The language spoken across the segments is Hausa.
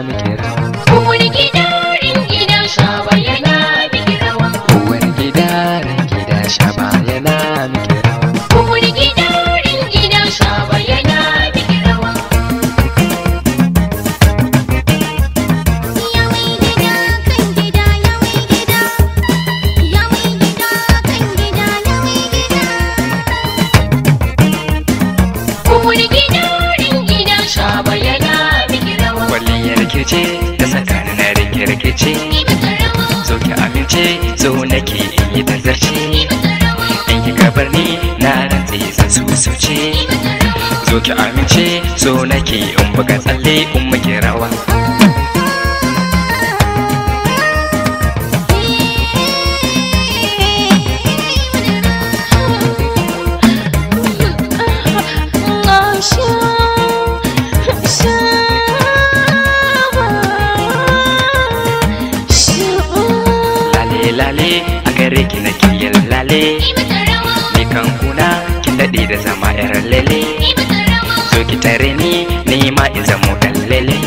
miki rawa. Uwar gida ringida shaba yana miki rawa. Uwar gida ringida shaba yana miki rawa. Uwar gida ringida shaba yana miki rawa. Ya mai gida kan gida, ya mai gida. Ya mai gida kan gida, ya mai gida. Uwar gida ringida shaba yana miki rawa. Kwalliyar ke ce da tsakanin na rike-rikice. Zo ki amince, zo nake in yi tazarce. In ki gabar ni na rantse zan susuce. Zo ki amince, zo nake in buga tsalle in muke rawa. Lale a gare ki nake yin lale. Ni kan kuna kin daɗe da zama yar lele. Zo ki tare ni ma in zamo ɗan lele.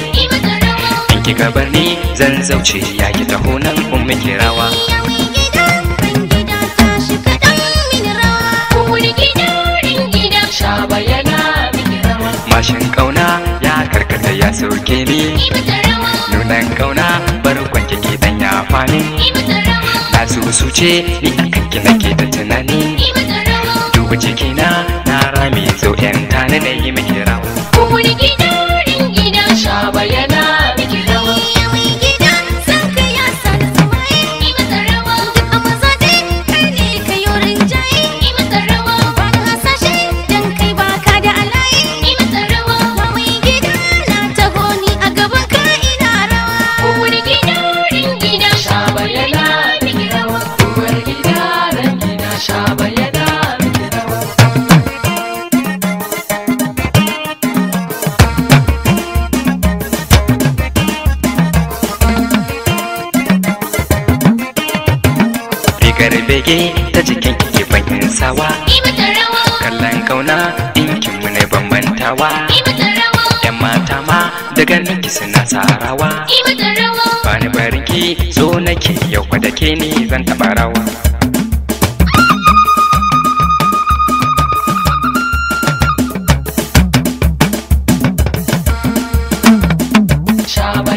In ki gabar ni zan zauce ya ki taho nan in muke rawa. Mashin kauna ya karkata ya sauke ni. Nunan kauna barkon kike dan ya fani. Na susuce ni akan ki nake ta tunani. Duba jikina na rami zo yan tani na yi miki rawa. Uwar gida ringida shaba yana miki rawa. Ya mai gida san ka ya sani samaye. Yi masa rawa duk a mazaje kai ne ka yi rinjaye. Yi masa rawa ba da hasashe dan kai baka da alaye. Yi masa rawa ya mai gida na taho ni a gaban ka ina rawa. Uwar gida ringida shaba yana miki rawa. Uwar gida ringida shaba yana miki rawa. Rigar bege ta jikin kike bakin sawa. Yi masa rawa. Kallon kauna dinkin mu ne bambantawa. Yi masa rawa. Yan mata ma daga ninki suna sarawa. Yi masa rawa. Bani barinki zo nake yau kwa da ke ni zan taɓa rawa. Shaba